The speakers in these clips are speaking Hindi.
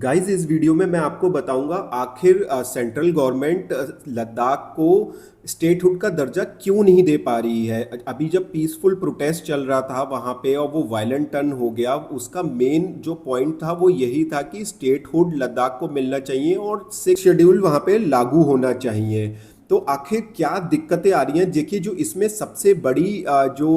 गाइस, इस वीडियो में मैं आपको बताऊंगा आखिर सेंट्रल गवर्नमेंट लद्दाख को स्टेटहुड का दर्जा क्यों नहीं दे पा रही है। अभी जब पीसफुल प्रोटेस्ट चल रहा था वहां पे और वो वायलेंट टर्न हो गया, उसका मेन जो पॉइंट था वो यही था कि स्टेटहुड लद्दाख को मिलना चाहिए और सिक्स शेड्यूल वहां पे लागू होना चाहिए। तो आखिर क्या दिक्कतें आ रही हैं? देखिए, जो इसमें सबसे बड़ी जो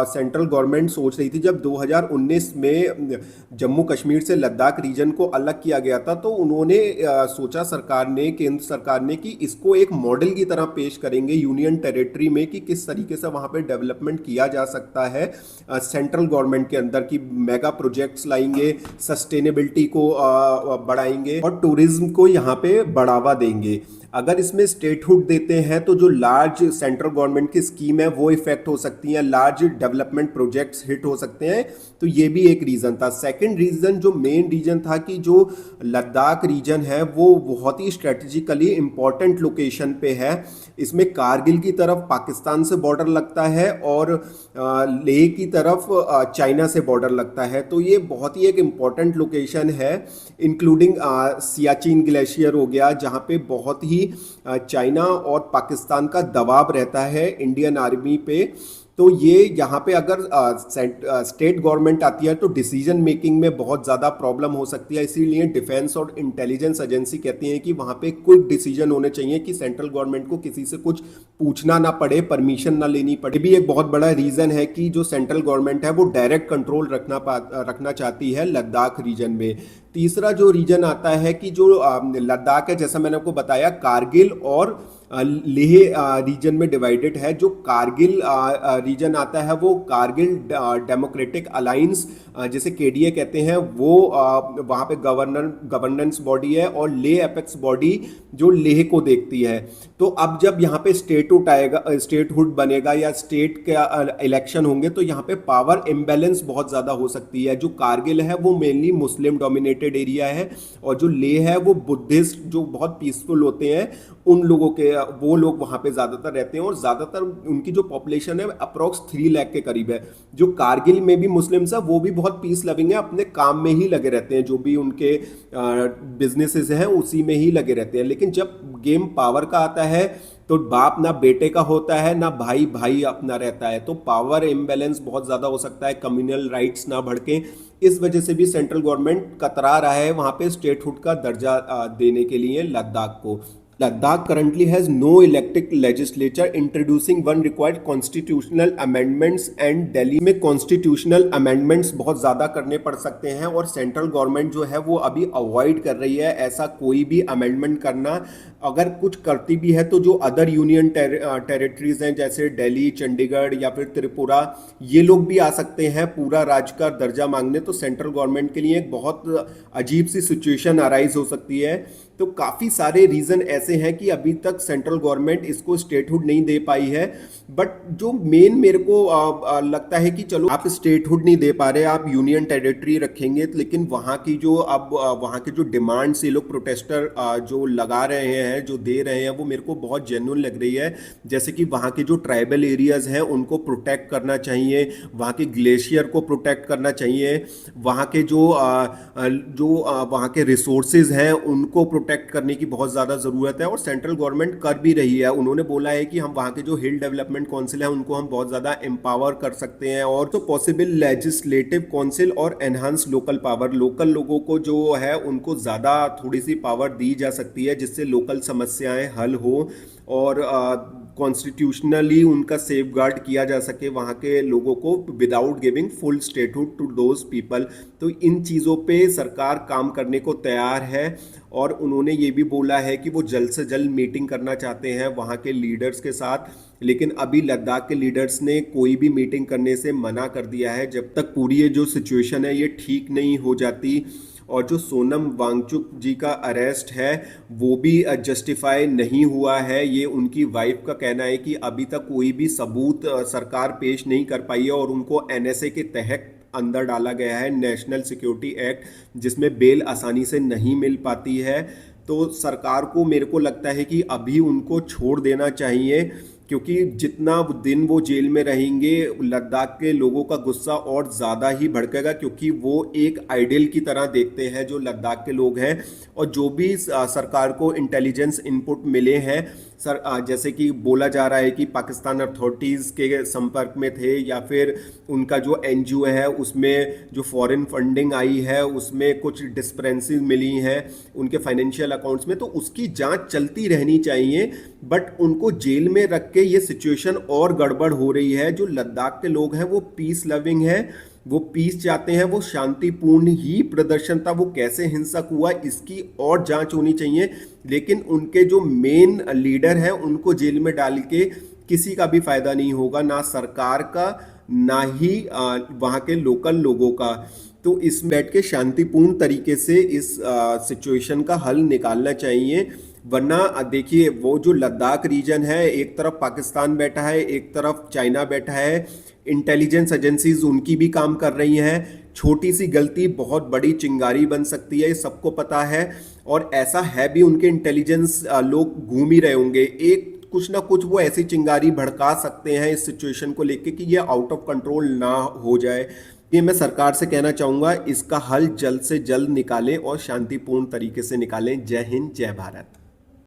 सेंट्रल गवर्नमेंट सोच रही थी, जब 2019 में जम्मू कश्मीर से लद्दाख रीजन को अलग किया गया था, तो उन्होंने सोचा सरकार ने, केंद्र सरकार ने, कि इसको एक मॉडल की तरह पेश करेंगे यूनियन टेरिटरी में कि किस तरीके से वहाँ पे डेवलपमेंट किया जा सकता है सेंट्रल गवर्नमेंट के अंदर, की मेगा प्रोजेक्ट्स लाएंगे, सस्टेनेबिलिटी को बढ़ाएंगे और टूरिज्म को यहाँ पे बढ़ावा देंगे। अगर इसमें स्टेटहुड देते हैं तो जो लार्ज सेंट्रल गवर्नमेंट की स्कीम है वो इफेक्ट हो सकती है, लार्ज डेवलपमेंट प्रोजेक्ट्स हिट हो सकते हैं। तो ये भी एक रीज़न था। सेकंड रीज़न, जो मेन रीज़न था, कि जो लद्दाख रीजन है वो बहुत ही स्ट्रेटेजिकली इंपॉर्टेंट लोकेशन पे है। इसमें कारगिल की तरफ पाकिस्तान से बॉर्डर लगता है और लेह की तरफ चाइना से बॉर्डर लगता है। तो ये बहुत ही एक इम्पॉर्टेंट लोकेशन है, इंक्लूडिंग सियाचिन ग्लेशियर हो गया, जहाँ पे बहुत ही चाइना और पाकिस्तान का दबाव रहता है इंडियन आर्मी पे। तो ये यहाँ पे अगर स्टेट गवर्नमेंट आती है तो डिसीजन मेकिंग में बहुत ज़्यादा प्रॉब्लम हो सकती है। इसीलिए डिफेंस और इंटेलिजेंस एजेंसी कहती हैं कि वहाँ पे क्विक डिसीजन होने चाहिए, कि सेंट्रल गवर्नमेंट को किसी से कुछ पूछना ना पड़े, परमिशन ना लेनी पड़े। भी एक बहुत बड़ा रीज़न है कि जो सेंट्रल गवर्नमेंट है वो डायरेक्ट कंट्रोल रखना चाहती है लद्दाख रीजन में। तीसरा जो रीजन आता है कि जो लद्दाख है, जैसा मैंने आपको बताया, कारगिल और लेह रीजन में डिवाइडेड है। जो कारगिल रीजन आता है वो कारगिल डेमोक्रेटिक अलायंस, जिसे केडीए कहते हैं, वो वहाँ पे गवर्नेंस बॉडी है, और लेह एपेक्स बॉडी जो लेह को देखती है। तो अब जब यहाँ पे स्टेटहुड आएगा, स्टेटहुड बनेगा या स्टेट के इलेक्शन होंगे, तो यहाँ पे पावर इम्बैलेंस बहुत ज़्यादा हो सकती है। जो कारगिल है वो मेनली मुस्लिम डोमिनेटेड एरिया है, और जो लेह है वो बुद्धिस्ट, जो बहुत पीसफुल होते हैं, उन लोगों के, वो लोग वहाँ पे ज़्यादातर रहते हैं। और ज़्यादातर उनकी जो पॉपुलेशन है अप्रॉक्स 3 लाख के करीब है। जो कारगिल में भी मुस्लिम्स है वो भी बहुत पीस लविंग है, अपने काम में ही लगे रहते हैं, जो भी उनके बिजनेसेस हैं उसी में ही लगे रहते हैं। लेकिन जब गेम पावर का आता है तो बाप ना बेटे का होता है, ना भाई भाई अपना रहता है। तो पावर इम्बैलेंस बहुत ज़्यादा हो सकता है, कम्युनल राइट्स ना भड़के। इस वजह से भी सेंट्रल गवर्नमेंट कतरा रहा है वहाँ पे स्टेटहुड का दर्जा देने के लिए लद्दाख को। Ladakh currently has no elected legislature, introducing one required constitutional amendments, and Delhi में constitutional amendments बहुत ज़्यादा करने पड़ सकते हैं, और सेंट्रल गवर्नमेंट जो है वो अभी अवॉइड कर रही है ऐसा कोई भी अमेंडमेंट करना। अगर कुछ करती भी है तो जो अदर यूनियन टेरिटरीज हैं, जैसे दिल्ली, चंडीगढ़ या फिर त्रिपुरा, ये लोग भी आ सकते हैं पूरा राज्य का दर्जा मांगने। तो सेंट्रल गवर्नमेंट के लिए एक बहुत अजीब सी सिचुएशन अराइज हो सकती है। तो काफ़ी सारे रीज़न ऐसे हैं कि अभी तक सेंट्रल गवर्नमेंट इसको स्टेटहुड नहीं दे पाई है। बट जो मेन मेरे को लगता है कि चलो आप स्टेटहुड नहीं दे पा रहे, आप यूनियन टेरिटरी रखेंगे, लेकिन वहाँ की जो अब वहाँ के जो डिमांड्स ये लोग प्रोटेस्टर जो लगा रहे हैं, जो दे रहे हैं, वो मेरे को बहुत जेन्युइन लग रही है। जैसे कि वहाँ के जो ट्राइबल एरियाज़ हैं उनको प्रोटेक्ट करना चाहिए, वहाँ के ग्लेशियर को प्रोटेक्ट करना चाहिए, वहाँ के जो वहाँ के रिसोर्सेज हैं उनको प्रोटेक्ट करने की बहुत ज़्यादा ज़रूरत है। और सेंट्रल गवर्नमेंट कर भी रही है। उन्होंने बोला है कि हम वहाँ के जो हिल डेवलपमेंट काउंसिल है उनको हम बहुत ज़्यादा एम्पावर कर सकते हैं, और तो पॉसिबल लेजिस्लेटिव काउंसिल और एनहांस लोकल पावर, लोकल लोगों को जो है उनको ज़्यादा थोड़ी सी पावर दी जा सकती है, जिससे लोकल समस्याएं हल हो और कॉन्स्टिट्यूशनली उनका सेफ गार्ड किया जा सके वहाँ के लोगों को, without giving full statehood to those people. तो इन चीज़ों पे सरकार काम करने को तैयार है, और उन्होंने ये भी बोला है कि वो जल्द से जल्द मीटिंग करना चाहते हैं वहाँ के लीडर्स के साथ। लेकिन अभी लद्दाख के लीडर्स ने कोई भी मीटिंग करने से मना कर दिया है, जब तक पूरी ये जो सिचुएशन है ये ठीक नहीं हो जाती। और जो सोनम वांगचुक जी का अरेस्ट है वो भी जस्टिफाई नहीं हुआ है। ये उनकी वाइफ का कहना है कि अभी तक कोई भी सबूत सरकार पेश नहीं कर पाई है, और उनको एनएसए के तहत अंदर डाला गया है, नेशनल सिक्योरिटी एक्ट, जिसमें बेल आसानी से नहीं मिल पाती है। तो सरकार को, मेरे को लगता है कि अभी उनको छोड़ देना चाहिए, क्योंकि जितना दिन वो जेल में रहेंगे लद्दाख के लोगों का गुस्सा और ज़्यादा ही भड़केगा, क्योंकि वो एक आइडियल की तरह देखते हैं जो लद्दाख के लोग हैं। और जो भी सरकार को इंटेलिजेंस इनपुट मिले हैं सर, जैसे कि बोला जा रहा है कि पाकिस्तान अथॉरिटीज़ के संपर्क में थे, या फिर उनका जो एनजीओ है उसमें जो फॉरेन फंडिंग आई है उसमें कुछ डिस्क्रिपेंसीज मिली हैं उनके फाइनेंशियल अकाउंट्स में, तो उसकी जांच चलती रहनी चाहिए। बट उनको जेल में रख के ये सिचुएशन और गड़बड़ हो रही है। जो लद्दाख के लोग हैं वो पीस लविंग है, वो पीस चाहते हैं, वो शांतिपूर्ण ही प्रदर्शन था, वो कैसे हिंसक हुआ इसकी और जांच होनी चाहिए। लेकिन उनके जो मेन लीडर हैं उनको जेल में डाल के किसी का भी फायदा नहीं होगा, ना सरकार का ना ही वहाँ के लोकल लोगों का। तो इस बैठ के शांतिपूर्ण तरीके से इस सिचुएशन का हल निकालना चाहिए। वरना देखिए वो जो लद्दाख रीजन है, एक तरफ पाकिस्तान बैठा है, एक तरफ चाइना बैठा है, इंटेलिजेंस एजेंसीज उनकी भी काम कर रही हैं। छोटी सी गलती बहुत बड़ी चिंगारी बन सकती है, ये सबको पता है। और ऐसा है भी, उनके इंटेलिजेंस लोग घूम ही रहे होंगे, एक कुछ ना कुछ वो ऐसी चिंगारी भड़का सकते हैं इस सिचुएशन को लेके कि ये आउट ऑफ कंट्रोल ना हो जाए। ये मैं सरकार से कहना चाहूँगा, इसका हल जल्द से जल्द निकालें और शांतिपूर्ण तरीके से निकालें। जय हिंद, जय भारत।